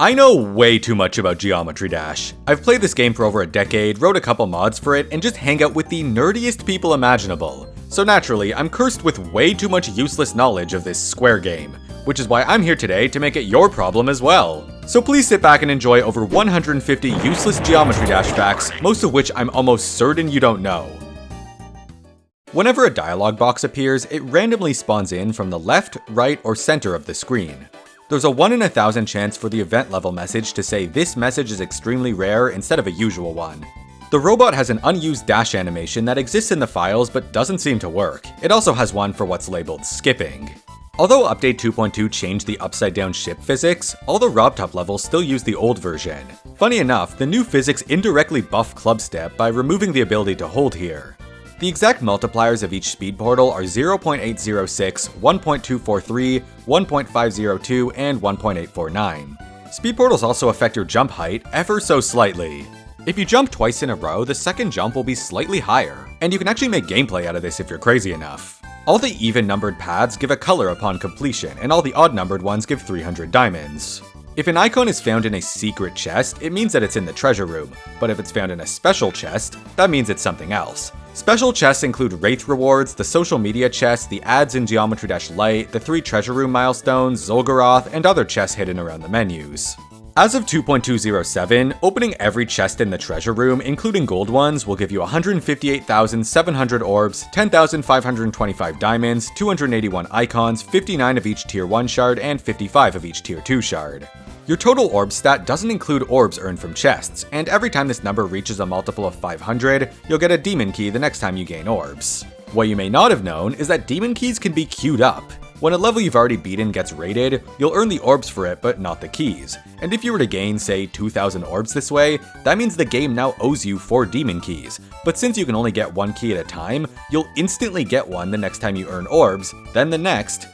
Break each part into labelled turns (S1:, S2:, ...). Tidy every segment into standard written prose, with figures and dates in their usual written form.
S1: I know way too much about Geometry Dash. I've played this game for over a decade, wrote a couple mods for it, and just hang out with the nerdiest people imaginable. So naturally, I'm cursed with way too much useless knowledge of this Square game, which is why I'm here today to make it your problem as well. So please sit back and enjoy over 150 useless Geometry Dash facts, most of which I'm almost certain you don't know. Whenever a dialog box appears, it randomly spawns in from the left, right, or center of the screen. There's a 1 in 1,000 chance for the event level message to say this message is extremely rare instead of a usual one. The robot has an unused dash animation that exists in the files but doesn't seem to work. It also has one for what's labeled skipping. Although Update 2.2 changed the upside down ship physics, all the RobTop levels still use the old version. Funny enough, the new physics indirectly buff club step by removing the ability to hold here. The exact multipliers of each speed portal are 0.806, 1.243, 1.502, and 1.849. Speed portals also affect your jump height ever so slightly. If you jump twice in a row, the second jump will be slightly higher, and you can actually make gameplay out of this if you're crazy enough. All the even-numbered paths give a color upon completion, and all the odd-numbered ones give 300 diamonds. If an icon is found in a secret chest, it means that it's in the treasure room, but if it's found in a special chest, that means it's something else. Special chests include Wraith rewards, the social media chest, the ads in Geometry Dash Lite, the 3 treasure room milestones, Zolgaroth, and other chests hidden around the menus. As of 2.207, opening every chest in the treasure room, including gold ones, will give you 158,700 orbs, 10,525 diamonds, 281 icons, 59 of each tier 1 shard, and 55 of each tier 2 shard. Your total orb stat doesn't include orbs earned from chests, and every time this number reaches a multiple of 500, you'll get a demon key the next time you gain orbs. What you may not have known is that demon keys can be queued up. When a level you've already beaten gets rated, you'll earn the orbs for it but not the keys, and if you were to gain, say, 2,000 orbs this way, that means the game now owes you 4 demon keys, but since you can only get 1 key at a time, you'll instantly get one the next time you earn orbs, then the next,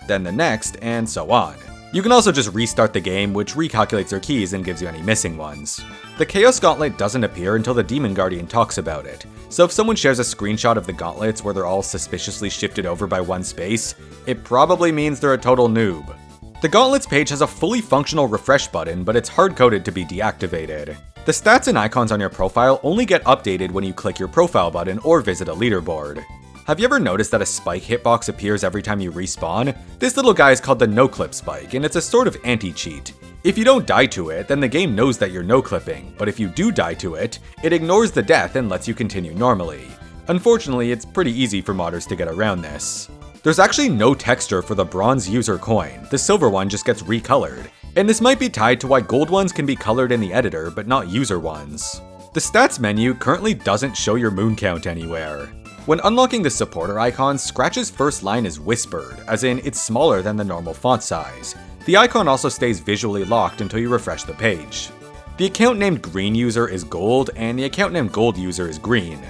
S1: and so on. You can also just restart the game, which recalculates your keys and gives you any missing ones. The Chaos Gauntlet doesn't appear until the Demon Guardian talks about it, so if someone shares a screenshot of the gauntlets where they're all suspiciously shifted over by one space, it probably means they're a total noob. The Gauntlets page has a fully functional refresh button, but it's hard-coded to be deactivated. The stats and icons on your profile only get updated when you click your profile button or visit a leaderboard. Have you ever noticed that a spike hitbox appears every time you respawn? This little guy is called the no-clip spike, and it's a sort of anti-cheat. If you don't die to it, then the game knows that you're no-clipping, but if you do die to it, it ignores the death and lets you continue normally. Unfortunately, it's pretty easy for modders to get around this. There's actually no texture for the bronze user coin, the silver one just gets recolored, and this might be tied to why gold ones can be colored in the editor but not user ones. The stats menu currently doesn't show your moon count anywhere. When unlocking the supporter icon, Scratch's first line is whispered, as in it's smaller than the normal font size. The icon also stays visually locked until you refresh the page. The account named green user is gold, and the account named gold user is green.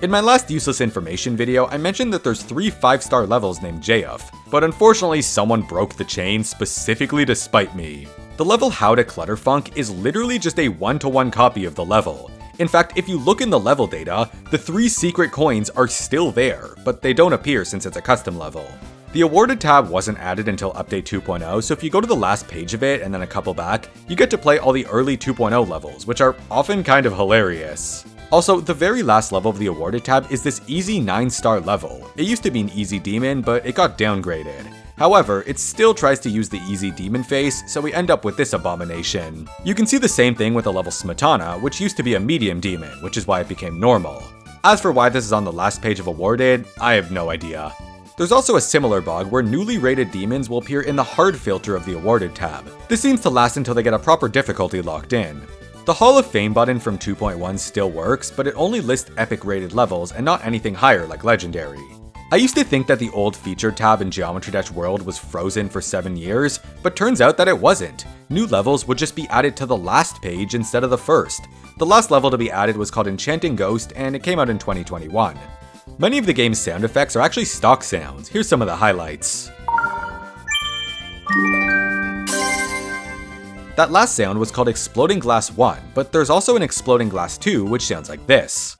S1: In my last useless information video, I mentioned that there's 3 5-star levels named JF, but unfortunately someone broke the chain specifically to spite me. The level How to Clutterfunk is literally just a 1-to-1 copy of the level. In fact, if you look in the level data, the 3 secret coins are still there, but they don't appear since it's a custom level. The awarded tab wasn't added until Update 2.0, so if you go to the last page of it and then a couple back, you get to play all the early 2.0 levels, which are often kind of hilarious. Also, the very last level of the awarded tab is this easy 9-star level. It used to be an easy demon, but it got downgraded. However, it still tries to use the easy demon face, so we end up with this abomination. You can see the same thing with the level Smetana, which used to be a medium demon, which is why it became normal. As for why this is on the last page of awarded, I have no idea. There's also a similar bug where newly rated demons will appear in the hard filter of the awarded tab. This seems to last until they get a proper difficulty locked in. The Hall of Fame button from 2.1 still works, but it only lists epic rated levels and not anything higher like legendary. I used to think that the old featured tab in Geometry Dash World was frozen for 7 years, but turns out that it wasn't. New levels would just be added to the last page instead of the first. The last level to be added was called Enchanting Ghost, and it came out in 2021. Many of the game's sound effects are actually stock sounds. Here's some of the highlights. That last sound was called Exploding Glass 1, but there's also an Exploding Glass 2, which sounds like this.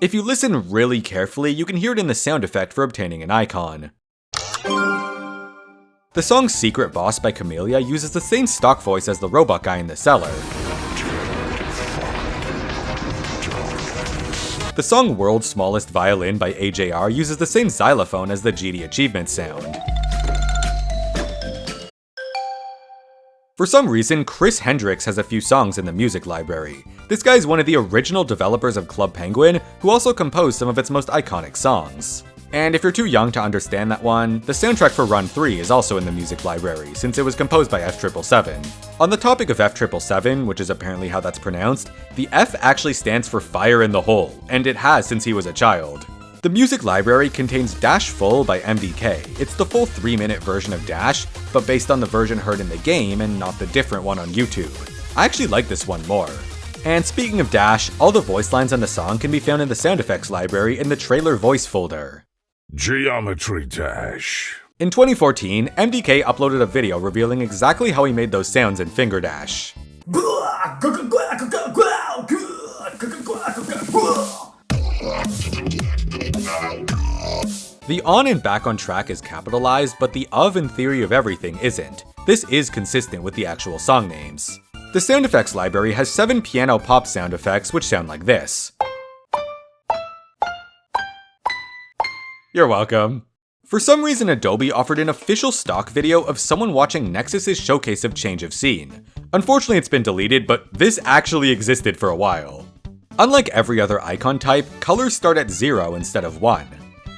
S1: If you listen really carefully, you can hear it in the sound effect for obtaining an icon. The song Secret Boss by Camellia uses the same stock voice as the robot guy in the cellar. The song World's Smallest Violin by AJR uses the same xylophone as the GD achievement sound. For some reason, Chris Hendricks has a few songs in the music library. This guy is one of the original developers of Club Penguin, who also composed some of its most iconic songs. And if you're too young to understand that one, the soundtrack for Run 3 is also in the music library, since it was composed by F777. On the topic of F777, which is apparently how that's pronounced, the F actually stands for Fire in the Hole, and it has since he was a child. The music library contains Dash Full by MDK. It's the full 3-minute version of Dash, but based on the version heard in the game and not the different one on YouTube. I actually like this one more. And speaking of Dash, all the voice lines on the song can be found in the sound effects library in the trailer voice folder.
S2: Geometry Dash.
S1: In 2014, MDK uploaded a video revealing exactly how he made those sounds in Finger Dash. The on and back on track is capitalized, but the of and theory of everything isn't. This is consistent with the actual song names. The sound effects library has 7 piano pop sound effects which sound like this. You're welcome. For some reason, Adobe offered an official stock video of someone watching Nexus's showcase of change of scene. Unfortunately, it's been deleted, but this actually existed for a while. Unlike every other icon type, colors start at 0 instead of 1.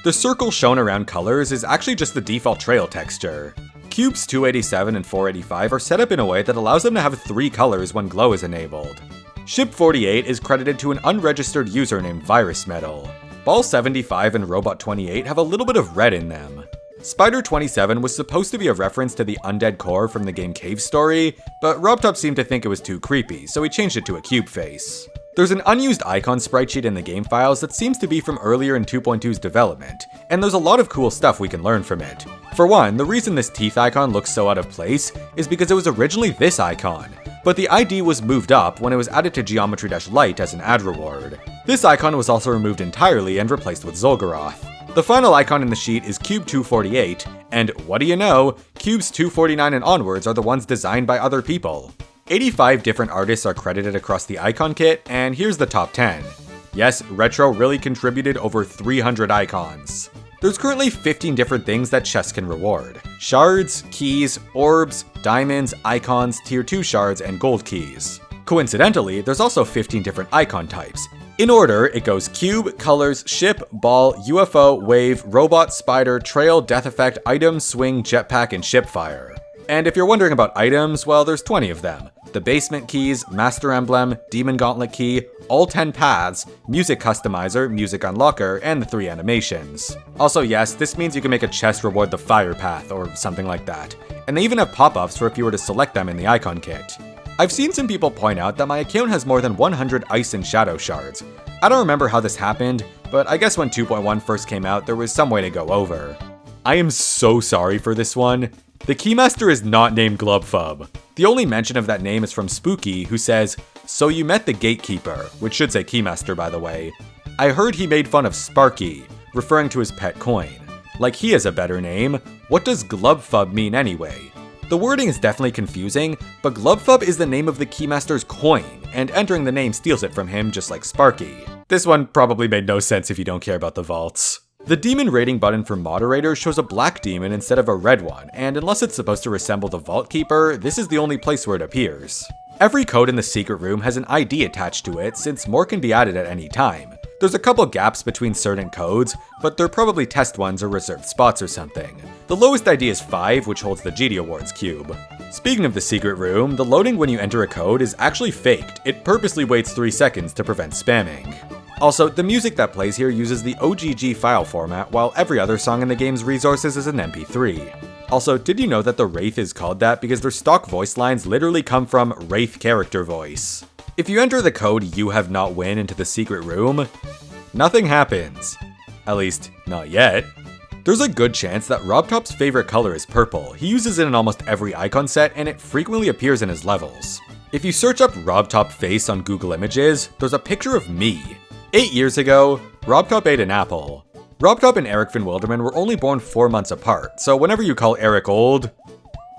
S1: The circle shown around colors is actually just the default trail texture. Cubes 287 and 485 are set up in a way that allows them to have 3 colors when glow is enabled. Ship48 is credited to an unregistered user named VirusMetal. Ball75 and Robot28 have a little bit of red in them. Spider27 was supposed to be a reference to the undead core from the game Cave Story, but RobTop seemed to think it was too creepy, so he changed it to a cube face. There's an unused icon sprite sheet in the game files that seems to be from earlier in 2.2's development, and there's a lot of cool stuff we can learn from it. For one, the reason this teeth icon looks so out of place is because it was originally this icon, but the ID was moved up when it was added to Geometry Dash Lite as an ad reward. This icon was also removed entirely and replaced with Zolgaroth. The final icon in the sheet is Cube 248, and what do you know, Cubes 249 and onwards are the ones designed by other people. 85 different artists are credited across the icon kit, and here's the top 10. Yes, Retro really contributed over 300 icons. There's currently 15 different things that chests can reward. Shards, keys, orbs, diamonds, icons, tier 2 shards, and gold keys. Coincidentally, there's also 15 different icon types. In order, it goes cube, colors, ship, ball, UFO, wave, robot, spider, trail, death effect, item, swing, jetpack, and shipfire. And if you're wondering about items, well, there's 20 of them. The basement keys, master emblem, demon gauntlet key, all 10 paths, music customizer, music unlocker, and the 3 animations. Also yes, this means you can make a chest reward the fire path, or something like that. And they even have pop-ups for if you were to select them in the icon kit. I've seen some people point out that my account has more than 100 ice and shadow shards. I don't remember how this happened, but I guess when 2.1 first came out, there was some way to go over. I am so sorry for this one. The Keymaster is not named Glubfub. The only mention of that name is from Spooky, who says, "So you met the Gatekeeper," which should say Keymaster by the way. "I heard he made fun of Sparky," referring to his pet coin. Like he has a better name. What does Glubfub mean anyway? The wording is definitely confusing, but Glubfub is the name of the Keymaster's coin, and entering the name steals it from him just like Sparky. This one probably made no sense if you don't care about the vaults. The demon rating button for moderator shows a black demon instead of a red one, and unless it's supposed to resemble the Vault Keeper, this is the only place where it appears. Every code in the secret room has an ID attached to it, since more can be added at any time. There's a couple gaps between certain codes, but they're probably test ones or reserved spots or something. The lowest ID is 5, which holds the GD Awards cube. Speaking of the secret room, the loading when you enter a code is actually faked. It purposely waits 3 seconds to prevent spamming. Also, the music that plays here uses the OGG file format, while every other song in the game's resources is an MP3. Also, did you know that the Wraith is called that because their stock voice lines literally come from Wraith character voice? If you enter the code "you have not win" into the secret room, nothing happens. At least, not yet. There's a good chance that RobTop's favorite color is purple. He uses it in almost every icon set, and it frequently appears in his levels. If you search up RobTop face on Google Images, there's a picture of me. 8 years ago, RobTop ate an apple. RobTop and Eric Van Wilderman were only born 4 months apart, so whenever you call Eric old,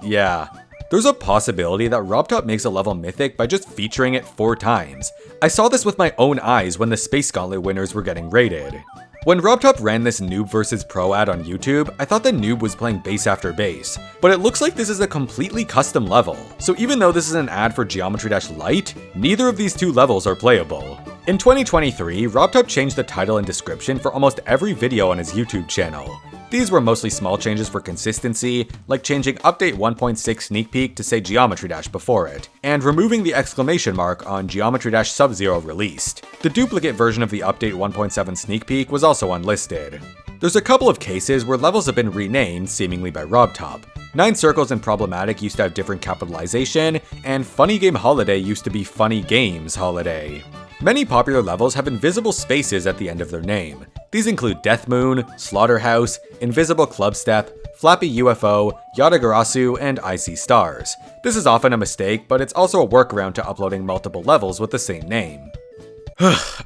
S1: yeah. There's a possibility that RobTop makes a level mythic by just featuring it 4 times. I saw this with my own eyes when the Space Gauntlet winners were getting rated. When RobTop ran this noob vs pro ad on YouTube, I thought the noob was playing base after base, but it looks like this is a completely custom level. So even though this is an ad for Geometry Dash Lite, neither of these 2 levels are playable. In 2023, RobTop changed the title and description for almost every video on his YouTube channel. These were mostly small changes for consistency, like changing Update 1.6 Sneak Peek to say Geometry Dash before it, and removing the exclamation mark on Geometry Dash Sub-Zero released. The duplicate version of the Update 1.7 Sneak Peek was also unlisted. There's a couple of cases where levels have been renamed, seemingly by RobTop. 9 Circles and Problematic used to have different capitalization, and Funny Game Holiday used to be Funny Games Holiday. Many popular levels have invisible spaces at the end of their name. These include Death Moon, Slaughterhouse, Invisible Clubstep, Flappy UFO, Yatagarasu, and Icy Stars. This is often a mistake, but it's also a workaround to uploading multiple levels with the same name.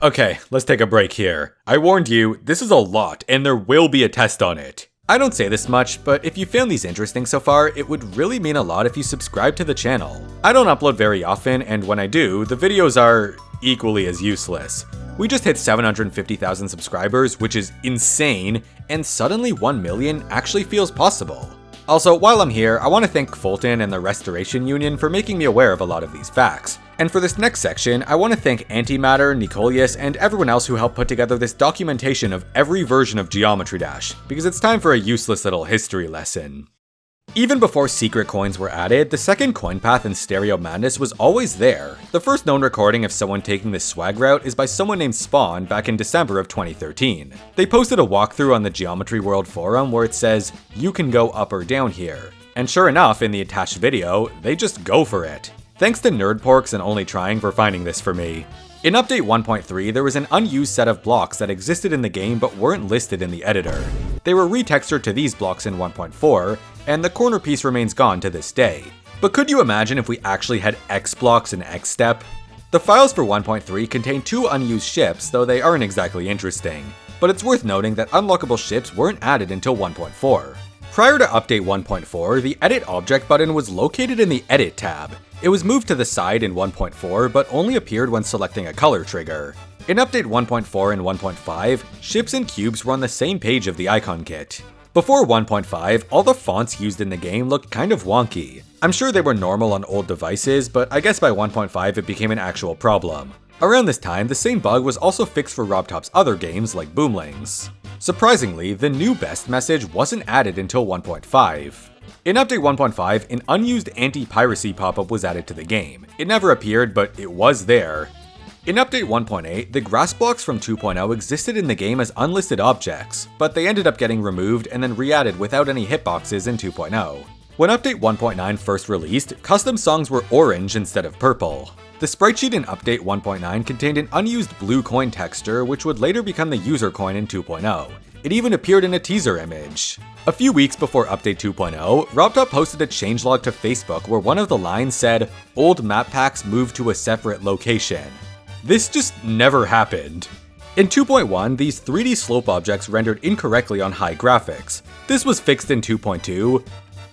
S1: Okay, let's take a break here. I warned you, this is a lot, and there will be a test on it. I don't say this much, but if you found these interesting so far, it would really mean a lot if you subscribe to the channel. I don't upload very often, and when I do, the videos are equally as useless. We just hit 750,000 subscribers, which is insane, and suddenly 1 million actually feels possible. Also, while I'm here, I want to thank Cvolton and the Restoration Union for making me aware of a lot of these facts. And for this next section, I want to thank Antimatter, Nikolyas, and everyone else who helped put together this documentation of every version of Geometry Dash, because it's time for a useless little history lesson. Even before secret coins were added, the second coin path in Stereo Madness was always there. The first known recording of someone taking this swag route is by someone named Spawn back in December of 2013. They posted a walkthrough on the Geometry World forum where it says, "You can go up or down here." And sure enough, in the attached video, they just go for it. Thanks to Nerdporks and Only Trying for finding this for me. In Update 1.3, there was an unused set of blocks that existed in the game but weren't listed in the editor. They were retextured to these blocks in 1.4, and the corner piece remains gone to this day. But could you imagine if we actually had X blocks in X step? The files for 1.3 contain 2 unused ships, though they aren't exactly interesting. But it's worth noting that unlockable ships weren't added until 1.4. Prior to Update 1.4, the Edit Object button was located in the Edit tab. It was moved to the side in 1.4, but only appeared when selecting a color trigger. In Update 1.4 and 1.5, ships and cubes were on the same page of the icon kit. Before 1.5, all the fonts used in the game looked kind of wonky. I'm sure they were normal on old devices, but I guess by 1.5 it became an actual problem. Around this time, the same bug was also fixed for RobTop's other games like Boomlings. Surprisingly, the new best message wasn't added until 1.5. In Update 1.5, an unused anti-piracy pop-up was added to the game. It never appeared, but it was there. In Update 1.8, the grass blocks from 2.0 existed in the game as unlisted objects, but they ended up getting removed and then re-added without any hitboxes in 2.0. When Update 1.9 first released, custom songs were orange instead of purple. The sprite sheet in Update 1.9 contained an unused blue coin texture, which would later become the user coin in 2.0. It even appeared in a teaser image. A few weeks before Update 2.0, RobTop posted a changelog to Facebook where one of the lines said, "Old map packs moved to a separate location." This just never happened. In 2.1, these 3D slope objects rendered incorrectly on high graphics. This was fixed in 2.2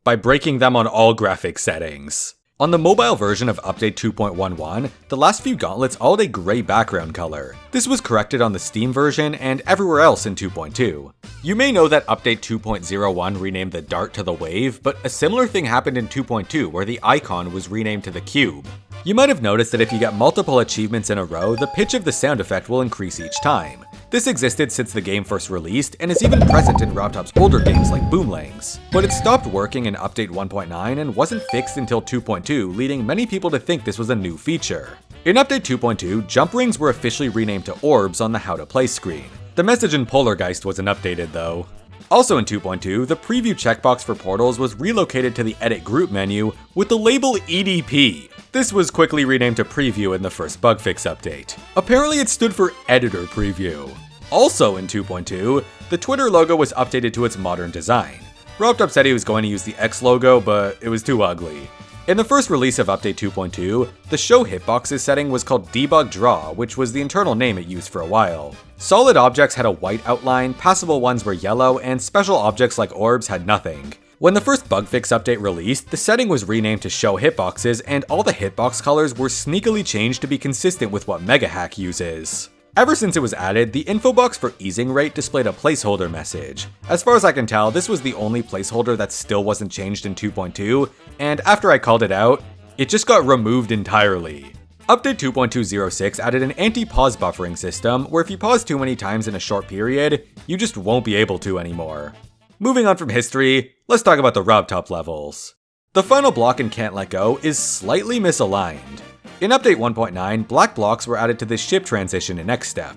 S1: by breaking them on all graphic settings. On the mobile version of Update 2.11, the last few gauntlets all had a gray background color. This was corrected on the Steam version and everywhere else in 2.2. You may know that Update 2.01 renamed the dart to the wave, but a similar thing happened in 2.2 where the icon was renamed to the cube. You might have noticed that if you get multiple achievements in a row, the pitch of the sound effect will increase each time. This existed since the game first released, and is even present in RobTop's older games like Boomlings. But it stopped working in Update 1.9 and wasn't fixed until 2.2, leading many people to think this was a new feature. In Update 2.2, jump rings were officially renamed to orbs on the How to Play screen. The message in Polargeist wasn't updated though. Also in 2.2, the preview checkbox for portals was relocated to the Edit Group menu with the label EDP. This was quickly renamed to Preview in the first bug fix update. Apparently it stood for Editor Preview. Also in 2.2, the Twitter logo was updated to its modern design. RobTop said he was going to use the X logo, but it was too ugly. In the first release of Update 2.2, the Show Hitboxes setting was called Debug Draw, which was the internal name it used for a while. Solid objects had a white outline, passable ones were yellow, and special objects like orbs had nothing. When the first bug fix update released, the setting was renamed to Show Hitboxes, and all the hitbox colors were sneakily changed to be consistent with what MegaHack uses. Ever since it was added, the info box for easing rate displayed a placeholder message. As far as I can tell, this was the only placeholder that still wasn't changed in 2.2, and after I called it out, it just got removed entirely. Update 2.206 added an anti-pause buffering system, where if you pause too many times in a short period, you just won't be able to anymore. Moving on from history, let's talk about the RobTop levels. The final block in Can't Let Go is slightly misaligned. In Update 1.9, black blocks were added to this ship transition in Next Step.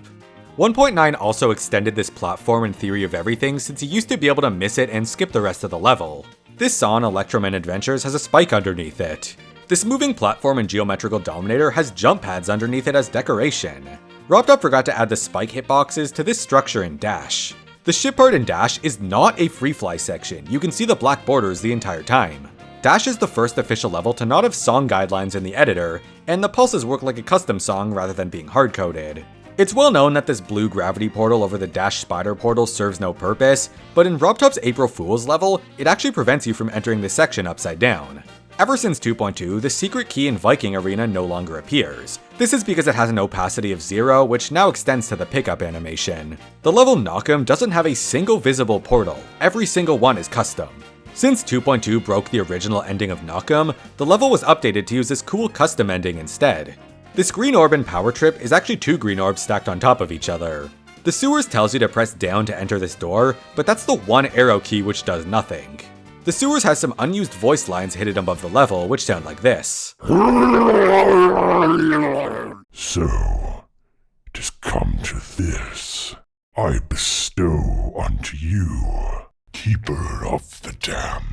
S1: 1.9 also extended this platform in Theory of Everything since you used to be able to miss it and skip the rest of the level. This saw in Electroman Adventures has a spike underneath it. This moving platform in Geometrical Dominator has jump pads underneath it as decoration. RobTop forgot to add the spike hitboxes to this structure in Dash. The ship part in Dash is not a free fly section, you can see the black borders the entire time. Dash is the first official level to not have song guidelines in the editor, and the pulses work like a custom song rather than being hard-coded. It's well known that this blue gravity portal over the Dash spider portal serves no purpose, but in RobTop's April Fool's level, it actually prevents you from entering this section upside down. Ever since 2.2, the secret key in Viking Arena no longer appears. This is because it has an opacity of 0, which now extends to the pickup animation. The level Knockem doesn't have a single visible portal, every single one is custom. Since 2.2 broke the original ending of Knockem, the level was updated to use this cool custom ending instead. This green orb in Power Trip is actually 2 green orbs stacked on top of each other. The sewers tells you to press down to enter this door, but that's the one arrow key which does nothing. The sewers has some unused voice lines hidden above the level, which sound like this.
S2: So, it has come to this. I bestow unto you, Keeper of the Damned.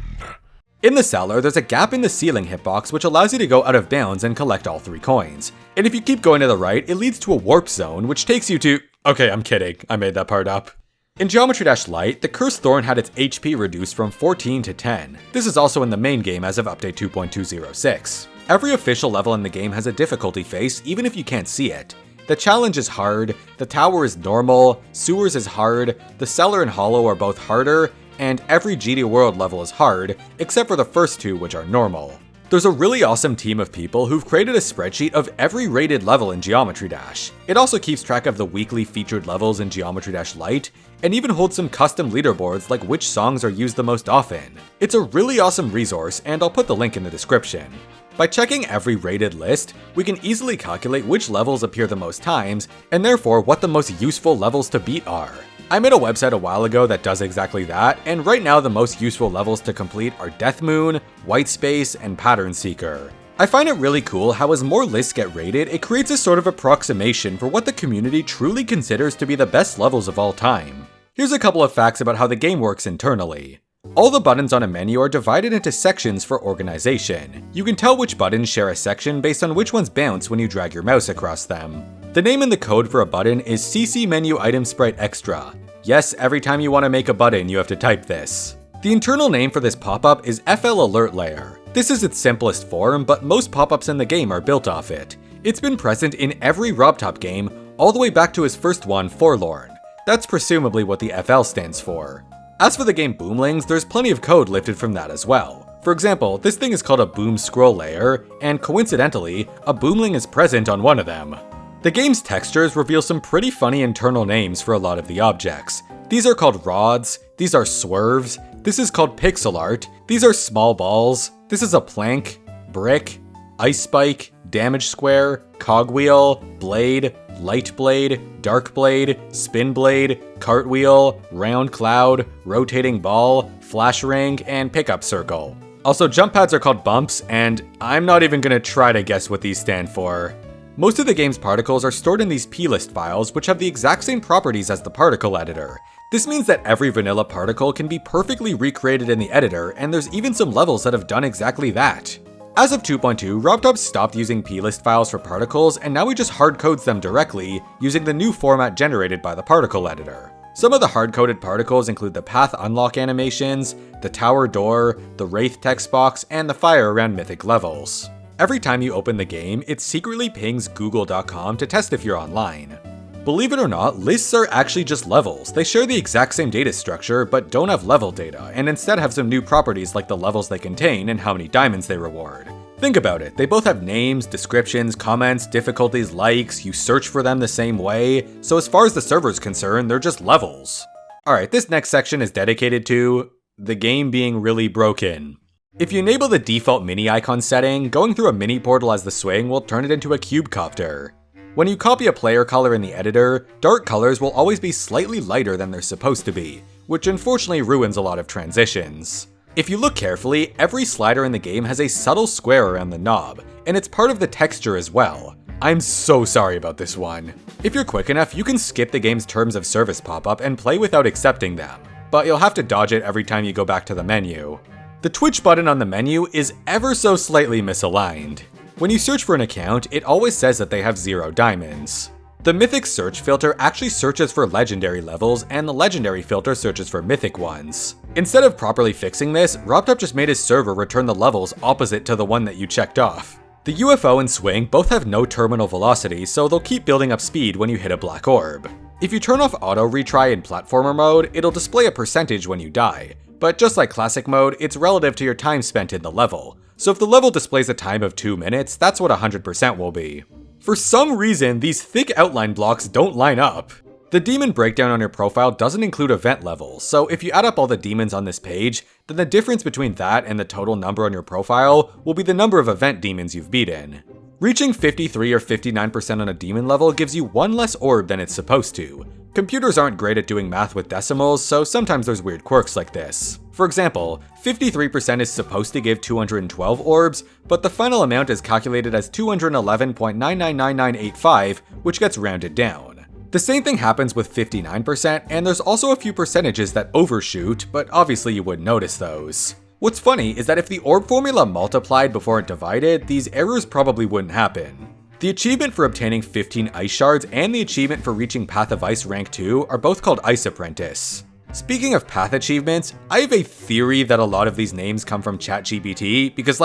S1: In the cellar, there's a gap in the ceiling hitbox which allows you to go out of bounds and collect all 3 coins. And if you keep going to the right, it leads to a warp zone, which takes you to... Okay, I'm kidding, I made that part up. In Geometry Dash Lite, the Cursed Thorn had its HP reduced from 14 to 10. This is also in the main game as of Update 2.206. Every official level in the game has a difficulty face, even if you can't see it. The challenge is hard, the tower is normal, sewers is hard, the cellar and hollow are both harder, and every GD World level is hard, except for the first 2 which are normal. There's a really awesome team of people who've created a spreadsheet of every rated level in Geometry Dash. It also keeps track of the weekly featured levels in Geometry Dash Lite, and even holds some custom leaderboards like which songs are used the most often. It's a really awesome resource, and I'll put the link in the description. By checking every rated list, we can easily calculate which levels appear the most times, and therefore what the most useful levels to beat are. I made a website a while ago that does exactly that, and right now the most useful levels to complete are Death Moon, White Space, and Pattern Seeker. I find it really cool how as more lists get rated, it creates a sort of approximation for what the community truly considers to be the best levels of all time. Here's a couple of facts about how the game works internally. All the buttons on a menu are divided into sections for organization. You can tell which buttons share a section based on which ones bounce when you drag your mouse across them. The name in the code for a button is CC Menu Item Sprite Extra. Yes, every time you want to make a button, you have to type this. The internal name for this pop-up is FL Alert Layer. This is its simplest form, but most pop-ups in the game are built off it. It's been present in every RobTop game, all the way back to his first one, Forlorn. That's presumably what the FL stands for. As for the game Boomlings, there's plenty of code lifted from that as well. For example, this thing is called a Boom Scroll Layer, and coincidentally, a Boomling is present on one of them. The game's textures reveal some pretty funny internal names for a lot of the objects. These are called rods, these are swerves, this is called pixel art, these are small balls, this is a plank, brick, ice spike, damage square, cogwheel, blade, light blade, dark blade, spin blade, cartwheel, round cloud, rotating ball, flash ring, and pickup circle. Also, jump pads are called bumps, and I'm not even gonna try to guess what these stand for. Most of the game's particles are stored in these plist files, which have the exact same properties as the particle editor. This means that every vanilla particle can be perfectly recreated in the editor, and there's even some levels that have done exactly that. As of 2.2, RobTop stopped using plist files for particles, and now he just hardcodes them directly, using the new format generated by the particle editor. Some of the hard-coded particles include the path unlock animations, the tower door, the wraith text box, and the fire around mythic levels. Every time you open the game, it secretly pings google.com to test if you're online. Believe it or not, lists are actually just levels. They share the exact same data structure, but don't have level data, and instead have some new properties like the levels they contain and how many diamonds they reward. Think about it, they both have names, descriptions, comments, difficulties, likes, you search for them the same way, so as far as the server's concerned, they're just levels. Alright, this next section is dedicated to the game being really broken. If you enable the default mini icon setting, going through a mini portal as the swing will turn it into a cube copter. When you copy a player color in the editor, dark colors will always be slightly lighter than they're supposed to be, which unfortunately ruins a lot of transitions. If you look carefully, every slider in the game has a subtle square around the knob, and it's part of the texture as well. I'm so sorry about this one. If you're quick enough, you can skip the game's terms of service pop-up and play without accepting them, but you'll have to dodge it every time you go back to the menu. The Twitch button on the menu is ever so slightly misaligned. When you search for an account, it always says that they have 0 diamonds. The Mythic search filter actually searches for legendary levels, and the legendary filter searches for mythic ones. Instead of properly fixing this, RobTop just made his server return the levels opposite to the one that you checked off. The UFO and Swing both have no terminal velocity, so they'll keep building up speed when you hit a black orb. If you turn off auto retry in platformer mode, it'll display a percentage when you die, but just like classic mode, it's relative to your time spent in the level. So if the level displays a time of 2 minutes, that's what 100% will be. For some reason, these thick outline blocks don't line up. The demon breakdown on your profile doesn't include event levels, so if you add up all the demons on this page, then the difference between that and the total number on your profile will be the number of event demons you've beaten. Reaching 53 or 59% on a demon level gives you 1 less orb than it's supposed to. Computers aren't great at doing math with decimals, so sometimes there's weird quirks like this. For example, 53% is supposed to give 212 orbs, but the final amount is calculated as 211.999985, which gets rounded down. The same thing happens with 59%, and there's also a few percentages that overshoot, but obviously you wouldn't notice those. What's funny is that if the orb formula multiplied before it divided, these errors probably wouldn't happen. The achievement for obtaining 15 ice shards and the achievement for reaching Path of Ice rank 2 are both called Ice Apprentice. Speaking of path achievements, I have a theory that a lot of these names come from ChatGPT, because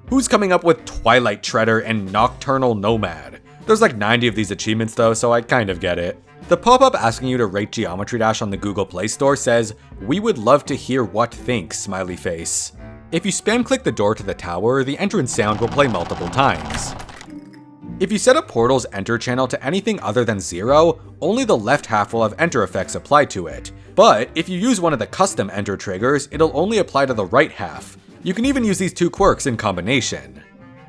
S1: who's coming up with Twilight Treader and Nocturnal Nomad? There's 90 of these achievements though, so I kind of get it. The pop-up asking you to rate Geometry Dash on the Google Play Store says, "We would love to hear what thinks, smiley face." If you spam click the door to the tower, the entrance sound will play multiple times. If you set up Portal's enter channel to anything other than 0, only the left half will have enter effects applied to it. But if you use one of the custom enter triggers, it'll only apply to the right half. You can even use these 2 quirks in combination.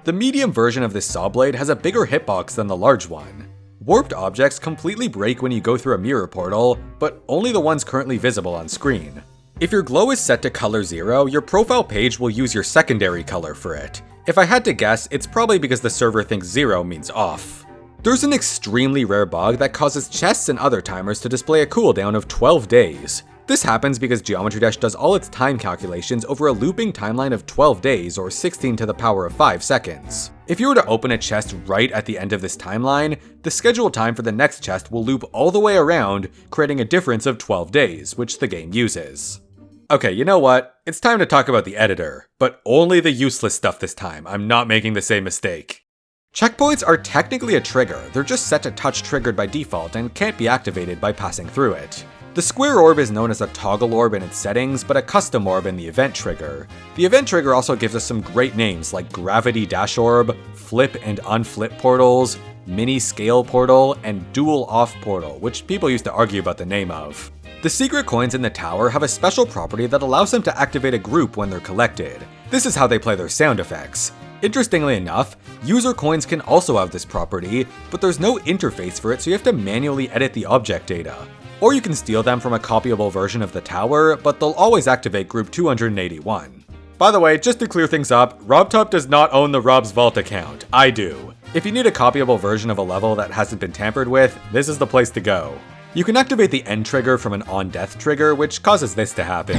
S1: The medium version of this saw blade has a bigger hitbox than the large one. Warped objects completely break when you go through a mirror portal, but only the ones currently visible on screen. If your glow is set to color 0, your profile page will use your secondary color for it. If I had to guess, it's probably because the server thinks 0 means off. There's an extremely rare bug that causes chests and other timers to display a cooldown of 12 days. This happens because Geometry Dash does all its time calculations over a looping timeline of 12 days or 16 to the power of 5 seconds. If you were to open a chest right at the end of this timeline, the scheduled time for the next chest will loop all the way around, creating a difference of 12 days, which the game uses. Okay, you know what? It's time to talk about the editor, but only the useless stuff this time. I'm not making the same mistake. Checkpoints are technically a trigger, they're just set to touch triggered by default and can't be activated by passing through it. The square orb is known as a toggle orb in its settings, but a custom orb in the event trigger. The event trigger also gives us some great names like Gravity Dash Orb, Flip and Unflip Portals, Mini Scale Portal, and Dual Off Portal, which people used to argue about the name of. The secret coins in the tower have a special property that allows them to activate a group when they're collected. This is how they play their sound effects. Interestingly enough, user coins can also have this property, but there's no interface for it, so you have to manually edit the object data. Or you can steal them from a copyable version of the tower, but they'll always activate group 281. By the way, just to clear things up, RobTop does not own the Rob's Vault account. I do. If you need a copyable version of a level that hasn't been tampered with, this is the place to go. You can activate the end trigger from an on-death trigger, which causes this to happen.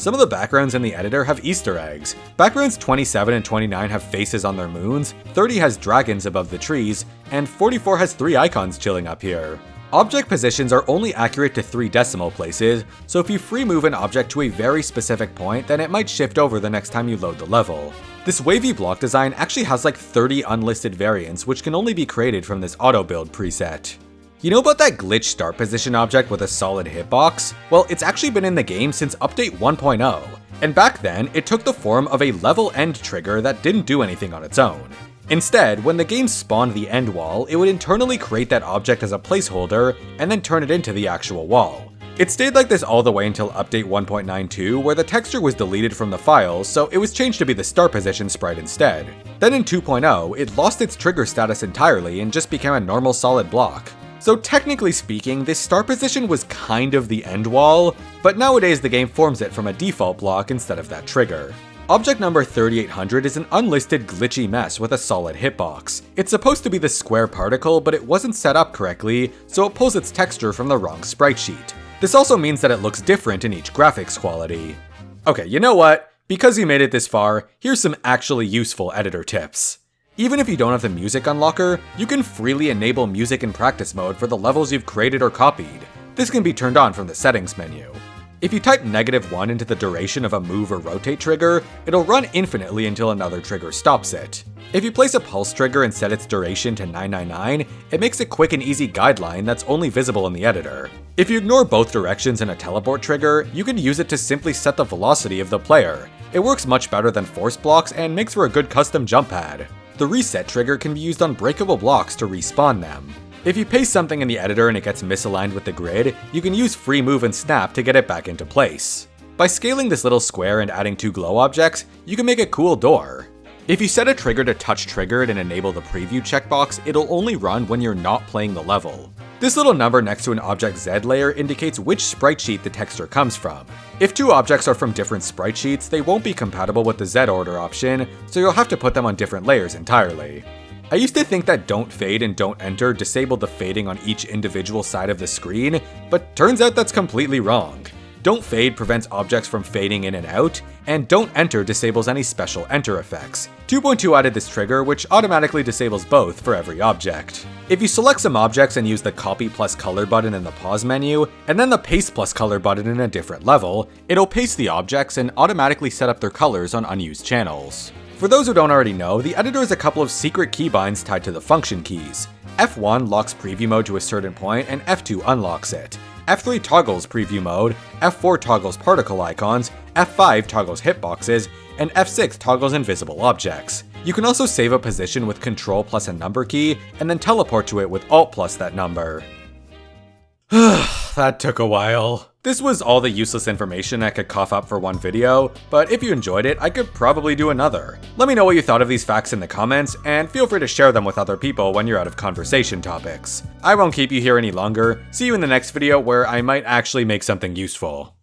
S1: Some of the backgrounds in the editor have Easter eggs. Backgrounds 27 and 29 have faces on their moons, 30 has dragons above the trees, and 44 has 3 icons chilling up here. Object positions are only accurate to 3 decimal places, so if you free move an object to a very specific point, then it might shift over the next time you load the level. This wavy block design actually has like 30 unlisted variants, which can only be created from this auto build preset. You know about that glitch start position object with a solid hitbox? Well, it's actually been in the game since update 1.0, and back then, it took the form of a level end trigger that didn't do anything on its own. Instead, when the game spawned the end wall, it would internally create that object as a placeholder, and then turn it into the actual wall. It stayed like this all the way until update 1.92, where the texture was deleted from the files, so it was changed to be the start position sprite instead. Then in 2.0, it lost its trigger status entirely and just became a normal solid block. So technically speaking, this start position was kind of the end wall, but nowadays the game forms it from a default block instead of that trigger. Object number 3800 is an unlisted glitchy mess with a solid hitbox. It's supposed to be the square particle, but it wasn't set up correctly, so it pulls its texture from the wrong sprite sheet. This also means that it looks different in each graphics quality. Okay, you know what? Because you made it this far, here's some actually useful editor tips. Even if you don't have the music unlocker, you can freely enable music in practice mode for the levels you've created or copied. This can be turned on from the settings menu. If you type -1 into the duration of a move or rotate trigger, it'll run infinitely until another trigger stops it. If you place a pulse trigger and set its duration to 999, it makes a quick and easy guideline that's only visible in the editor. If you ignore both directions in a teleport trigger, you can use it to simply set the velocity of the player. It works much better than force blocks and makes for a good custom jump pad. The reset trigger can be used on breakable blocks to respawn them. If you paste something in the editor and it gets misaligned with the grid, you can use free move and snap to get it back into place. By scaling this little square and adding 2 glow objects, you can make a cool door. If you set a trigger to touch triggered and enable the preview checkbox, it'll only run when you're not playing the level. This little number next to an object Z layer indicates which sprite sheet the texture comes from. If 2 objects are from different sprite sheets, they won't be compatible with the Z order option, so you'll have to put them on different layers entirely. I used to think that don't fade and don't enter disabled the fading on each individual side of the screen, but turns out that's completely wrong. Don't fade prevents objects from fading in and out, and don't enter disables any special enter effects. 2.2 added this trigger, which automatically disables both for every object. If you select some objects and use the copy plus color button in the pause menu, and then the paste plus color button in a different level, it'll paste the objects and automatically set up their colors on unused channels. For those who don't already know, the editor has a couple of secret keybinds tied to the function keys. F1 locks preview mode to a certain point and F2 unlocks it. F3 toggles preview mode, F4 toggles particle icons, F5 toggles hitboxes, and F6 toggles invisible objects. You can also save a position with Control plus a number key, and then teleport to it with Alt plus that number. That took a while. This was all the useless information I could cough up for one video, but if you enjoyed it, I could probably do another. Let me know what you thought of these facts in the comments, and feel free to share them with other people when you're out of conversation topics. I won't keep you here any longer. See you in the next video where I might actually make something useful.